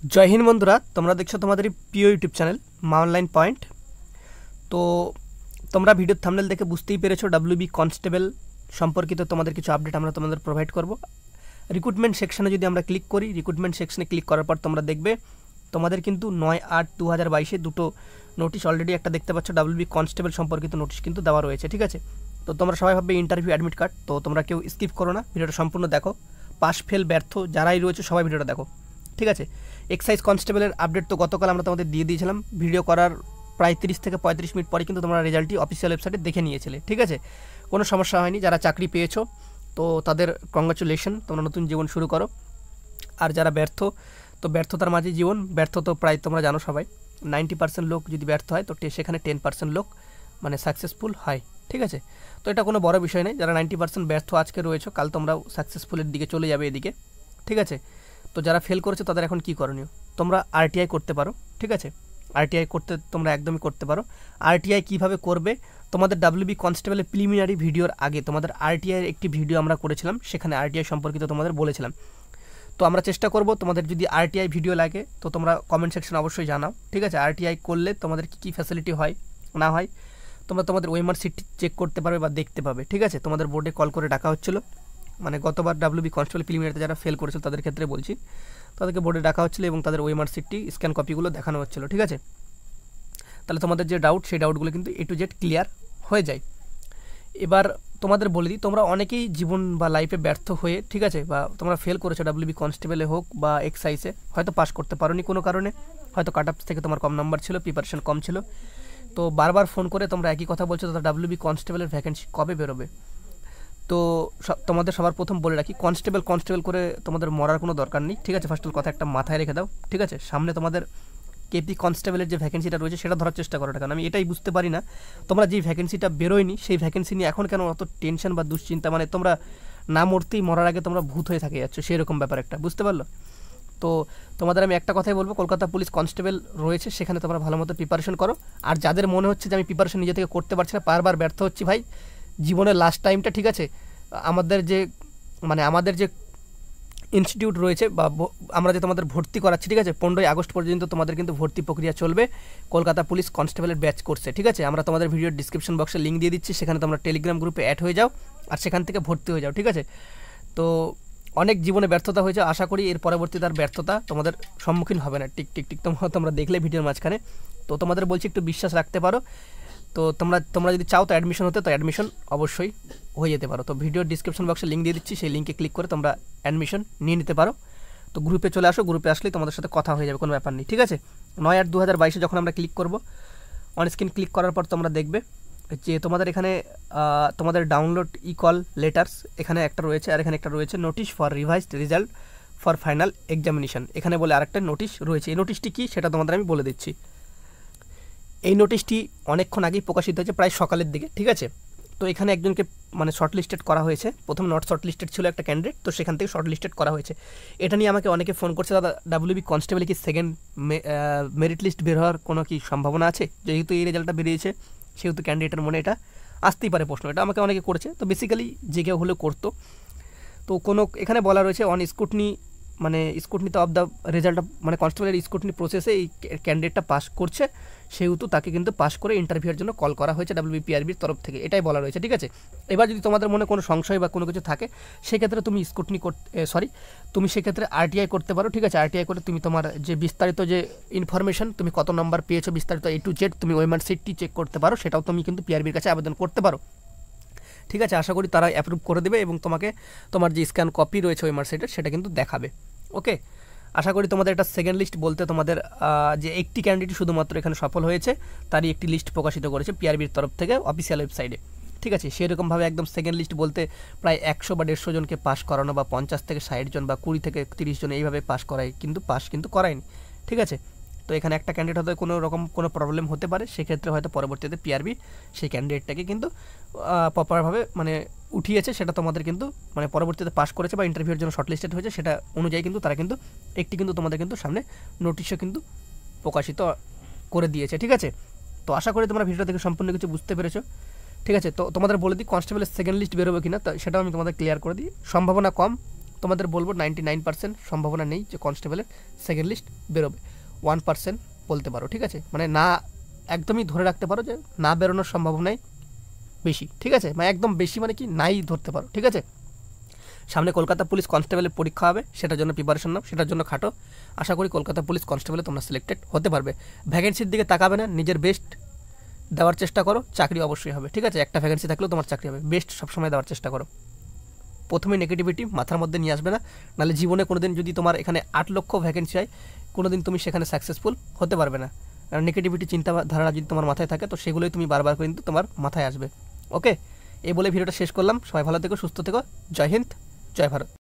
जय हिंद बंधुरा तुम्हारा देखो तुम्हारे प्रिय यूट्यूब चैनल मा ऑनलाइन पॉइंट। तो तुम्हारा भिडियो थाम्बनेल देखे बुझतेई पेरेछो डब्ल्यूबी कन्स्टेबल सम्पर्कित तुम्हारे किछु अपडेट आमरा तुम्हादेर प्रोवाइड करब। रिक्रुटमेंट सेक्शने यदि आमरा क्लिक करी, रिक्रुटमेंट सेक्शने क्लिक करार पर तोमरा देखबे तुम्हादेर किन्तु 9-8-2022 दुटो नोटिस अलरेडी एक देखते पाচ্ছ डब्ल्यूबी कन्स्टेबल सम्पर्कित नोटिस किन्तु देওয়া রয়েছে। ठीक আছে, তো তোমরা সবাই ভাববে ইন্টারভিউ অ্যাডমিট কার্ড, তো তোমরা কেউ স্কিপ করো না, ভিডিওটা সম্পূর্ণ দেখো। পাস ফেল ব্যর্থ যারাই রয়েছে সবাই ভিডিওটা দেখো। ঠিক আছে, এক্সাইজ কনস্টেবলের আপডেট তো গতকাল আমরা তোমাদের দিয়ে দিয়েছিলাম, ভিডিও করার প্রায় 30 থেকে 35 মিনিট পরে কিন্তু তোমরা রেজাল্টটি অফিসিয়াল ওয়েবসাইটে দেখে নিয়েছিলে। ঠিক আছে, কোনো সমস্যা হয়নি। যারা চাকরি পেয়েছো তো তাদের কংগ্রাচুলেশন, তোমরা নতুন জীবন শুরু করো। আর যারা ব্যর্থ, তো ব্যর্থতার মাঝে জীবন। ব্যর্থ তো প্রায় তোমরা জানো সবাই, 90% লোক যদি ব্যর্থ হয় তো সেখানে 10% লোক মানে সাকসেসফুল হয়। ঠিক আছে, তো এটা কোনো বড় বিষয় নেই। যারা 90% ব্যর্থ আজকে রয়েছে, কাল তোমরাও সাকসেসফুলের দিকে চলে যাবে এদিকে। ঠিক আছে, তো যারা ফেল করেছে তাদের এখন কি করণীয়? তোমরা আরটিআই করতে পারো। ঠিক আছে, আরটিআই করতে তোমরা একদমই করতে পারো। আরটিআই কিভাবে করবে? তোমাদের ডাব্লিউবি কনস্টেবলের প্রিলিমিনারি ভিডিওর আগে তোমাদের আরটিআইয়ের একটি ভিডিও আমরা করেছিলাম, সেখানে আরটিআই সম্পর্কিত তোমাদের বলেছিলাম। তো আমরা চেষ্টা করব, তোমাদের যদি আরটিআই ভিডিও লাগে তো তোমরা কমেন্ট সেকশনে অবশ্যই জানাও। ঠিক আছে, আরটিআই করলে তোমাদের কী কী ফ্যাসিলিটি হয় না হয় তোমরা তোমাদের ওএমআর সিটটি চেক করতে পারবে বা দেখতে পাবে। ঠিক আছে, তোমাদের বোর্ডে কল করে ডাকা হচ্ছিলো, মানে গতবার ডাব্লিউবি কনস্টেবল প্রিলিমিনারিতে যারা ফেল করেছিল তাদের ক্ষেত্রে বলছি, তাদেরকে বোর্ডে ডাকা হচ্ছিলো এবং তাদের ওএমআর সিটটি স্ক্যান কপিগুলো দেখানো হচ্ছিলো। ঠিক আছে, তাহলে তোমাদের যে ডাউট সেই ডাউটগুলো কিন্তু এ টু জেড ক্লিয়ার হয়ে যায়। এবার তোমাদের বলে দিই, তোমরা অনেকেই জীবন বা লাইফে ব্যর্থ হয়ে, ঠিক আছে, বা তোমরা ফেল করেছো ডাব্লিউবি কনস্টেবলে হোক বা এক্সাইসে, হয়তো পাস করতে পারোনি কোনো কারণে, হয়তো কাট অফ থেকে তোমার কম নাম্বার ছিল, প্রিপারেশন কম ছিল। তো বারবার ফোন করে তোমরা একই কথা বলছো, দাদা ডাব্লিউবি কনস্টেবলের ভ্যাকেন্সি কবে বেরোবে? তো তোমাদের সবার প্রথম বলে রাখি, কনস্টেবল করে তোমাদের মরার কোনো দরকার নেই। ঠিক আছে, ফার্স্ট অফ কথা একটা মাথায় রেখে দাও। ঠিক আছে, সামনে তোমাদের কেপি কনস্টেবলের যে ভ্যাকেন্সিটা রয়েছে সেটা ধরার চেষ্টা করো। কারণ আমি এটাই বুঝতে পারি না, তোমরা যেই ভ্যাকেন্সিটা বেরোয়নি সেই ভ্যাকেন্সি নিয়ে এখন কেন অত টেনশন বা দুশ্চিন্তা, মানে তোমরা না মরতেই মরার আগে তোমরা ভূত হয়ে থাকে যাচ্ছ, সেরকম ব্যাপার একটা, বুঝতে পারলো? তো তোমাদের আমি একটা কথাই বলবো, কলকাতা পুলিশ কনস্টেবল রয়েছে, সেখানে তোমরা ভালো মতো প্রিপারেশন করো। আর যাদের মনে হচ্ছে যে আমি প্রিপারেশন নিজে থেকে করতে পারছি না, বারবার ব্যর্থ হচ্ছি, ভাই জীবনের লাস্ট টাইমটা, ঠিক আছে, আমাদের যে ইনস্টিটিউট রয়েছে বা আমরা যে তোমাদের ভর্তি করাচ্ছি, ঠিক আছে, 15ই আগস্ট পর্যন্ত তোমাদের কিন্তু ভর্তি প্রক্রিয়া চলবে কলকাতা পুলিশ কনস্টেবলের ব্যাচ কোর্সে। ঠিক আছে, আমরা তোমাদের ভিডিওর ডিসক্রিপশন বক্সে লিঙ্ক দিয়ে দিচ্ছি, সেখানে তোমরা টেলিগ্রাম গ্রুপে অ্যাড হয়ে যাও আর সেখান থেকে ভর্তি হয়ে যাও। ঠিক আছে, তো অনেক জীবনে ব্যর্থতা হয়েছে, আশা করি এর পরবর্তীতে আর ব্যর্থতা তোমাদের সম্মুখীন হবে না। টিক তোমরা দেখলে ভিডিওর মাঝখানে, তো তোমাদের বলছি একটু বিশ্বাস রাখতে পারো। তো তোমরা যদি চাও তো অ্যাডমিশন হতে, তো অ্যাডমিশন অবশ্যই হয়ে যেতে পারো। তো ভিডিওর ডিসক্রিপশন বক্সে লিঙ্ক দিয়ে দিচ্ছি, সেই লিঙ্কে ক্লিক করে তোমরা অ্যাডমিশন নিয়ে নিতে পারো। তো গ্রুপে চলে আসো, গ্রুপে আসলেই তোমাদের সাথে কথা হয়ে যাবে, কোনো ব্যাপার নেই। ঠিক আছে, 9-8-2022 যখন আমরা ক্লিক করব, অন স্ক্রিন ক্লিক করার পর তোমরা দেখবে যে তোমাদের এখানে তোমাদের ডাউনলোড কল লেটার্স এখানে একটা রয়েছে, আর এখানে একটা রয়েছে notice for revised result for final examination, এখানে বলে আরেকটা নোটিশ রয়েছে। এই নোটিশটি কী সেটা তোমাদের আমি বলে দিচ্ছি। এই নোটিশটি অনেকক্ষণ আগেই প্রকাশিত হয়েছে, প্রায় সকালের দিকে। ঠিক আছে, তো এখানে একজনকে মানে শর্টলিস্টেড করা হয়েছে, প্রথম নট শর্টলিস্টেড ছিল একটা ক্যান্ডিডেট, তো সেখান থেকে শর্টলিস্টেড করা হয়েছে। এটা নিয়ে আমাকে অনেকে ফোন করছে, দাদা ডাব্লিউবি কনস্টেবলে কি সেকেন্ড মেরিট লিস্ট বের হওয়ার কোনো কি সম্ভাবনা আছে? যেহেতু এই রেজাল্টটা বেরিয়েছে সেহেতু ক্যান্ডিডেটের মনে এটা আসতেই পারে প্রশ্ন, এটা আমাকে অনেকে করেছে। তো বেসিক্যালি যে কেউ হলেও করতো। তো কোনো এখানে বলা রয়েছে অন স্কুটনি, মানে স্কুটনিতে অফ দ্য রেজাল্টটা, মানে কনস্টেবলের স্কুটনি প্রসেসে এই ক্যান্ডিডেটটা পাস করছে, সেহেতু তাকে কিন্তু পাস করে ইন্টারভিউয়ের জন্য কল করা হয়েছে ডাব্লিউবিপিআরবির তরফ থেকে, এটাই বলা রয়েছে। ঠিক আছে, এবার যদি তোমাদের মনে কোনো সংশয় বা কোনো কিছু থাকে, সেক্ষেত্রে তুমি তুমি সেক্ষেত্রে আরটিআই করতে পারো। ঠিক আছে, আরটিআই করে তুমি তোমার যে বিস্তারিত যে ইনফরমেশন, তুমি কত নম্বর পেয়েছো বিস্তারিত এ টু জেড তুমি ওএমআর সিটটি চেক করতে পারো, সেটাও তুমি কিন্তু পিআরবির কাছে আবেদন করতে পারো। ঠিক আছে, আশা করি তারা অ্যাপ্রুভ করে দেবে এবং তোমাকে তোমার যে স্ক্যান কপি রয়েছে ওএমআর সিটের সেটা কিন্তু দেখাবে। ওকে, আশা করি তোমাদের একটা সেকেন্ড লিস্ট বলতে তোমাদের যে একটি ক্যান্ডিডেট শুধুমাত্র এখানে সফল হয়েছে, তারই একটি লিস্ট প্রকাশিত করেছে পিআরবির তরফ থেকে অফিসিয়াল ওয়েবসাইটে। ঠিক আছে, সেরকমভাবে একদম সেকেন্ড লিস্ট বলতে প্রায় 100 বা 150 জনকে পাস করানো, বা 50 থেকে 60 জন বা 20 থেকে 30 জন এইভাবে পাস করায়, কিন্তু পাস কিন্তু করায়নি। ঠিক আছে, তো এখানে একটা ক্যান্ডিডেট হয়তো কোনো প্রবলেম হতে পারে, সেক্ষেত্রে হয়তো পরবর্তীতে পিআরবি সেই ক্যান্ডিডেটটাকে কিন্তু প্রপারভাবে মানে উঠিয়েছে, সেটা তোমাদের কিন্তু মানে পরবর্তীতে পাস করেছে বা ইন্টারভিউর জন্য শর্টলিস্টেড হয়েছে, সেটা অনুযায়ী কিন্তু তারা কিন্তু একটি কিন্তু তোমাদের কিন্তু সামনে নোটিশও কিন্তু প্রকাশিত করে দিয়েছে। ঠিক আছে, তো আশা করি তোমরা ভিডিও থেকে সম্পূর্ণ কিছু বুঝতে পেরেছো। ঠিক আছে, তো তোমাদের বলে দিই কনস্টেবলের সেকেন্ড লিস্ট বেরোবে কিনা, সেটাও আমি তোমাদের ক্লিয়ার করে দিই। সম্ভাবনা কম, তোমাদের বলবো 99% সম্ভাবনা নেই যে কনস্টেবলের সেকেন্ড লিস্ট বেরোবে, 1% বলতে পারো, ঠিক আছে? মানে না, একদমই ধরে রাখতে পারো যে না বেরোনোর সম্ভাবনাই বেশি, ঠিক আছে? মানে একদম বেশি মানে কি নাই ধরতে পারো, ঠিক আছে? সামনে কলকাতা পুলিশ কনস্টেবলের পরীক্ষা হবে, সেটার জন্য প্রিপারেশন নাও, সেটার জন্য খাটো। আশা করি কলকাতা পুলিশ কনস্টেবলে তোমরা সিলেক্টেড হতে পারবে। ভ্যাকেন্সির দিকে তাকাবে না, নিজের বেস্ট দেওয়ার চেষ্টা করো, চাকরি অবশ্যই হবে, ঠিক আছে? একটা ভ্যাকেন্সি থাকলেও তোমার চাকরি হবে, বেস্ট সবসময় দেওয়ার চেষ্টা করো। প্রথমে নেগেটিভিটি মাথার মধ্যে নিয়ে আসবে না, নাহলে জীবনে কোনোদিন যদি তোমার এখানে 8 লক্ষ ভ্যাকেন্সি হয়, কোনোদিন তুমি সেখানে সাকসেসফুল হতে পারবে না। কারণ নেগেটিভিটি চিন্তাধারা যদি তোমার মাথায় থাকে, তো সেগুলোই তুমি বারবার কিন্তু তোমার মাথায় আসবে। ওকে, এই বলে ভিডিওটা শেষ করলাম। সবাই ভালো থেকো, সুস্থ থেকো। জয় হিন্দ, জয় ভারত।